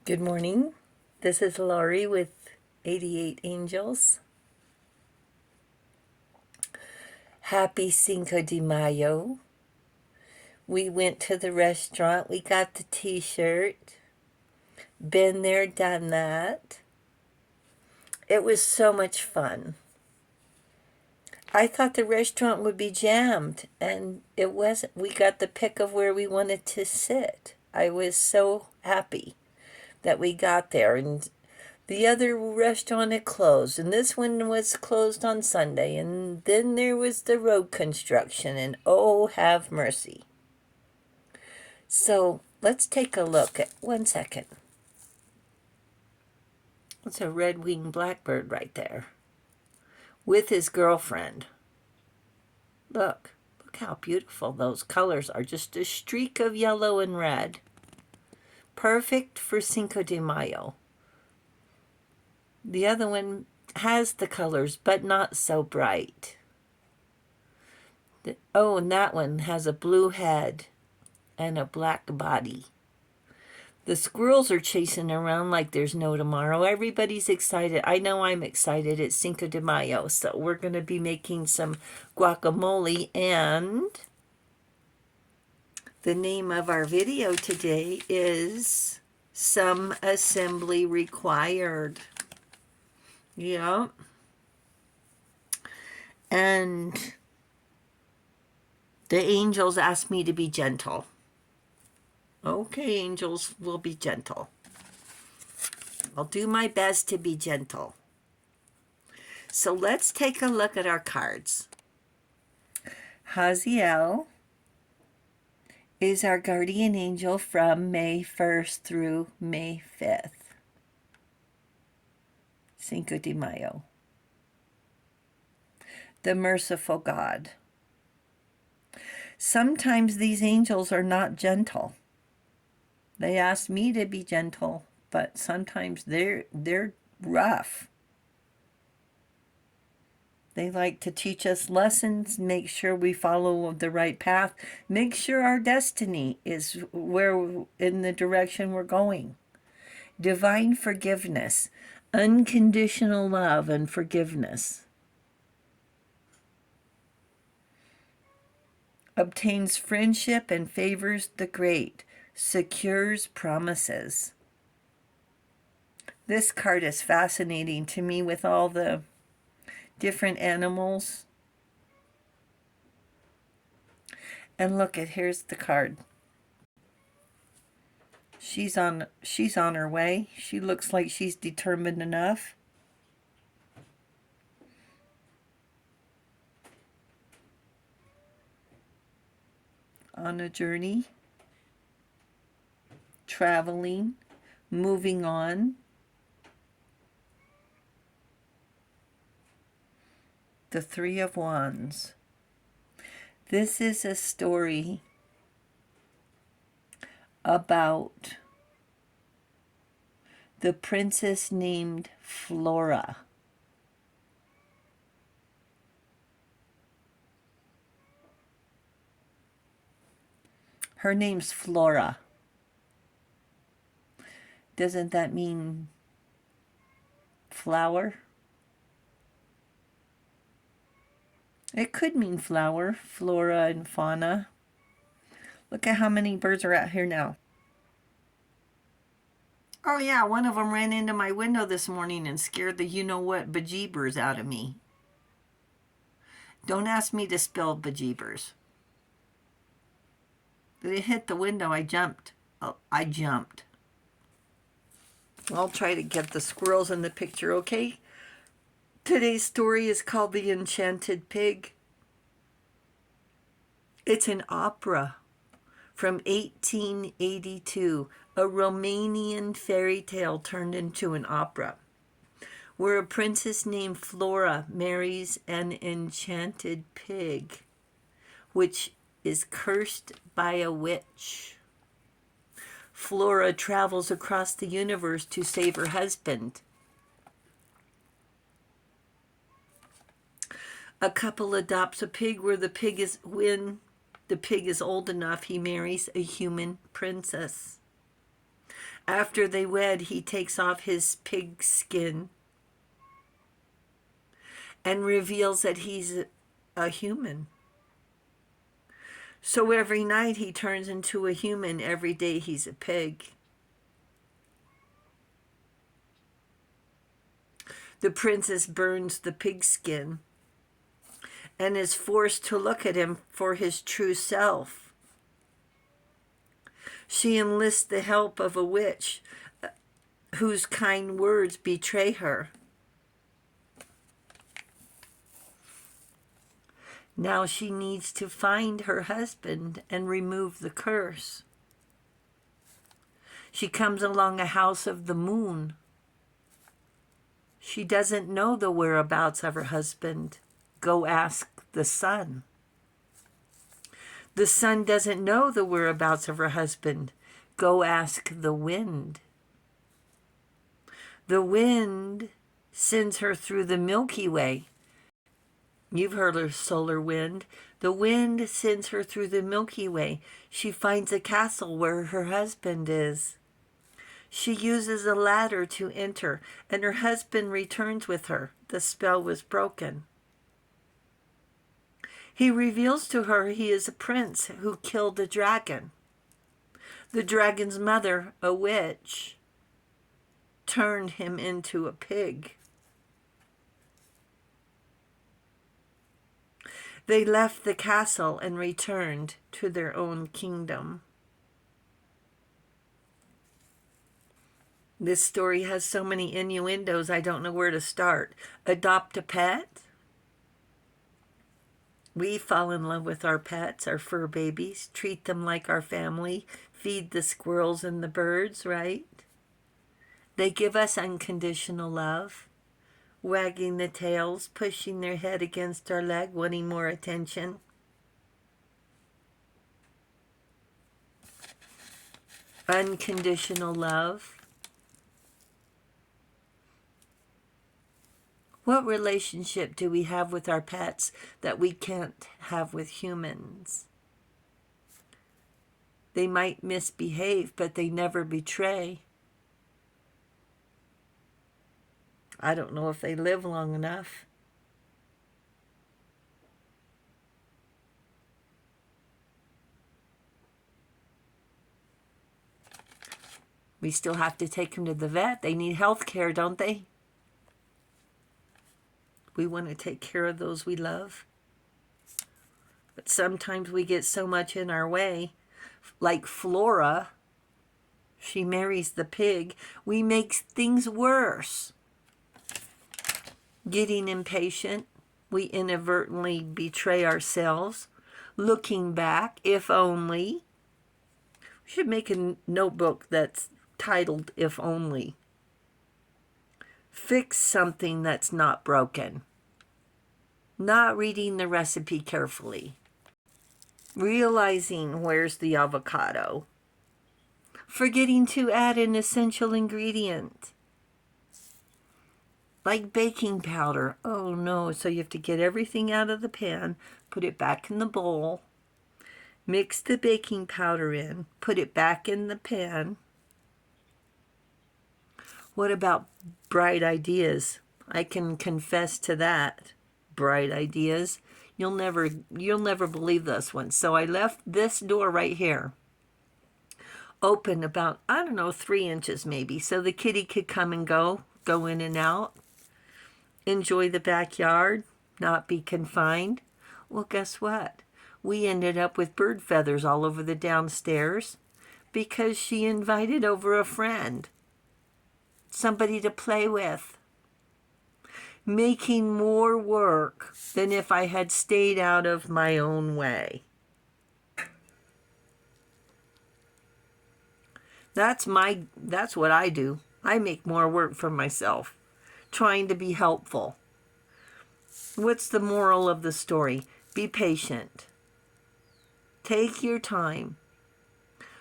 Good morning. This is Laurie with 88 Angels. Happy Cinco de Mayo. We went to the restaurant. We got the t-shirt. Been there, done that. It was so much fun. I thought the restaurant would be jammed, and it wasn't. We got the pick of where we wanted to sit. I was so happy that we got there, and the other restaurant had closed, and this one was closed on Sunday, and then there was the road construction, and oh, have mercy. So let's take a look at 1 second. It's a red-winged blackbird right there with his girlfriend. Look how beautiful those colors are. Just a streak of yellow and red. Perfect for Cinco de Mayo. The other one has the colors, but not so bright. Oh, and that one has a blue head and a black body. The squirrels are chasing around like there's no tomorrow. Everybody's excited. I know I'm excited. It's Cinco de Mayo, so we're going to be making some guacamole, and the name of our video today is Some Assembly Required. Yeah. And the angels asked me to be gentle. Okay, angels, will be gentle. I'll do my best to be gentle. So let's take a look at our cards. Haziel is our guardian angel from May 1st through May 5th. Cinco de Mayo. The merciful God. Sometimes these angels are not gentle. They ask me to be gentle, but sometimes they're rough. They like to teach us lessons, make sure we follow the right path, make sure our destiny is in the direction we're going. Divine forgiveness, unconditional love and forgiveness. Obtains friendship and favors the great. Secures promises. This card is fascinating to me with all the different animals. And look at, here's the card. She's on her way. She looks like she's determined enough. On a journey. Traveling, moving on. The Three of Wands. This is a story about the princess named Flora. Her name's Flora. Doesn't that mean flower? It could mean flower, flora and fauna. Look at how many birds are out here now. Oh yeah, one of them ran into my window this morning and scared the you-know-what bejeebers out of me. Don't ask me to spell bejeebers. It hit the window, I jumped. Oh, I jumped. I'll try to get the squirrels in the picture, okay? Today's story is called The Enchanted Pig. It's an opera from 1882, a Romanian fairy tale turned into an opera, where a princess named Flora marries an enchanted pig, which is cursed by a witch. Flora travels across the universe to save her husband. A couple adopts a pig when the pig is old enough, he marries a human princess. After they wed, he takes off his pig skin and reveals that he's a human. So every night he turns into a human, every day he's a pig. The princess burns the pigskin and is forced to look at him for his true self. She enlists the help of a witch whose kind words betray her. Now she needs to find her husband and remove the curse. She comes along a house of the moon. She doesn't know the whereabouts of her husband. Go ask the sun. The sun doesn't know the whereabouts of her husband. Go ask the wind. The wind sends her through the Milky Way. You've heard of solar wind. The wind sends her through the Milky Way. She finds a castle where her husband is. She uses a ladder to enter, and her husband returns with her. The spell was broken. He reveals to her he is a prince who killed the dragon. The dragon's mother, a witch, turned him into a pig. They left the castle and returned to their own kingdom. This story has so many innuendos, I don't know where to start. Adopt a pet. We fall in love with our pets, our fur babies, treat them like our family, feed the squirrels and the birds, right? They give us unconditional love, wagging the tails, pushing their head against our leg, wanting more attention. Unconditional love. What relationship do we have with our pets that we can't have with humans? They might misbehave, but they never betray. I don't know if they live long enough. We still have to take them to the vet. They need health care, don't they? We want to take care of those we love. But sometimes we get so much in our way. Like Flora, she marries the pig. We make things worse. Getting impatient, we inadvertently betray ourselves. Looking back, if only. We should make a notebook that's titled If Only. Fix something that's not broken. Not reading the recipe carefully. Realizing where's the avocado. Forgetting to add an essential ingredient. Like baking powder. Oh no, so you have to get everything out of the pan, put it back in the bowl, mix the baking powder in, put it back in the pan. What about bright ideas? I can confess to that. Bright ideas. You'll never believe this one. So I left this door right here open about, 3 inches maybe, so the kitty could come and go in and out, enjoy the backyard, not be confined. Well, guess what? We ended up with bird feathers all over the downstairs because she invited over a friend. Somebody to play with. Making more work than if I had stayed out of my own way. That's what I do. I make more work for myself, trying to be helpful. What's the moral of the story? Be patient. Take your time.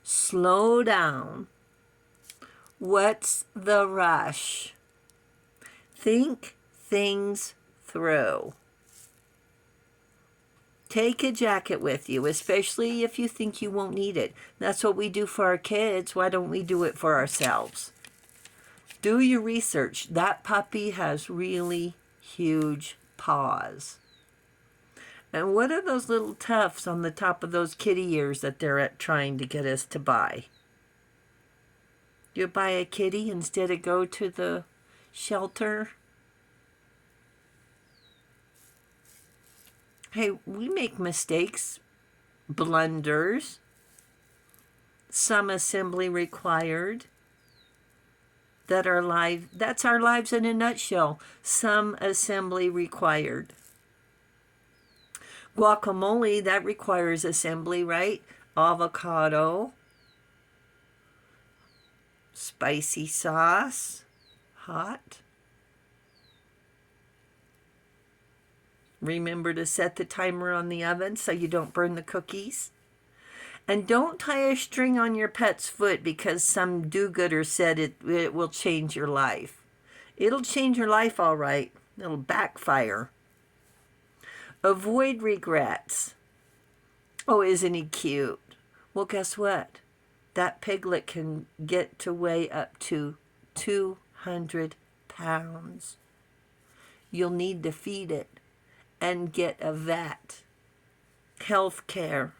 Slow down. What's the rush? Think things through. Take a jacket with you, especially if you think you won't need it. That's what we do for our kids. Why don't we do it for ourselves? Do your research. That puppy has really huge paws. And what are those little tufts on the top of those kitty ears that they're trying to get us to buy? You buy a kitty instead of go to the shelter? Hey, we make mistakes, blunders, some assembly required. That's our lives in a nutshell. Some assembly required. Guacamole, that requires assembly, right? Avocado, spicy sauce, hot. Remember to set the timer on the oven so you don't burn the cookies. And don't tie a string on your pet's foot because some do-gooder said it will change your life. It'll change your life all right. It'll backfire. Avoid regrets. Oh, isn't he cute? Well, guess what? That piglet can get to weigh up to 200 pounds. You'll need to feed it and get a vet. Health care.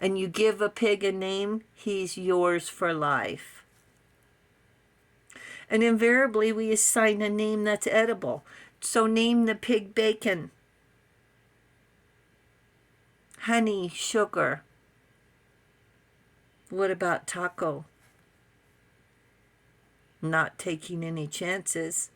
And you give a pig a name, he's yours for life. And invariably, we assign a name that's edible. So name the pig Bacon, Honey, Sugar. What about Taco? Not taking any chances.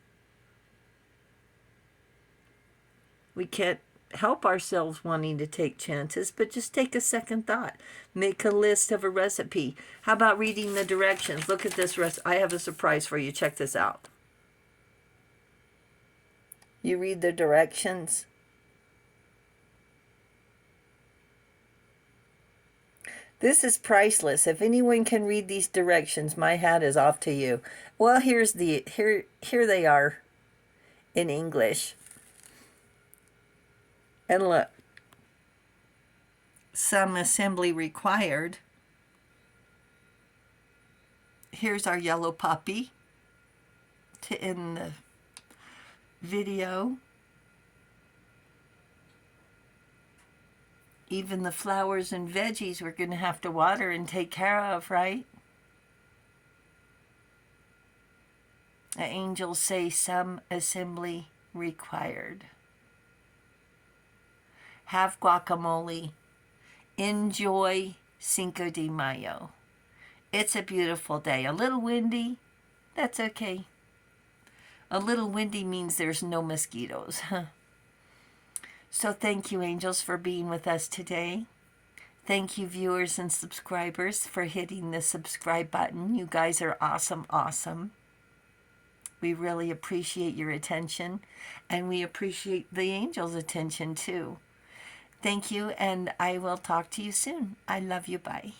We can't help ourselves wanting to take chances, but just take a second thought. Make a list of a recipe. How about reading the directions? Look at this I have a surprise for you. Check this out. You read the directions. This is priceless. If anyone can read these directions, my hat is off to you. Well, here they are in English. And look, some assembly required. Here's our yellow puppy to end the video. Even the flowers and veggies we're going to have to water and take care of, right? The angels say some assembly required. Have guacamole. Enjoy Cinco de Mayo. It's a beautiful day. A little windy. That's okay. A little windy means there's no mosquitoes. So thank you, angels, for being with us today. Thank you, viewers and subscribers, for hitting the subscribe button. You guys are awesome, awesome. We really appreciate your attention, and we appreciate the angels' attention, too. Thank you, and I will talk to you soon. I love you. Bye.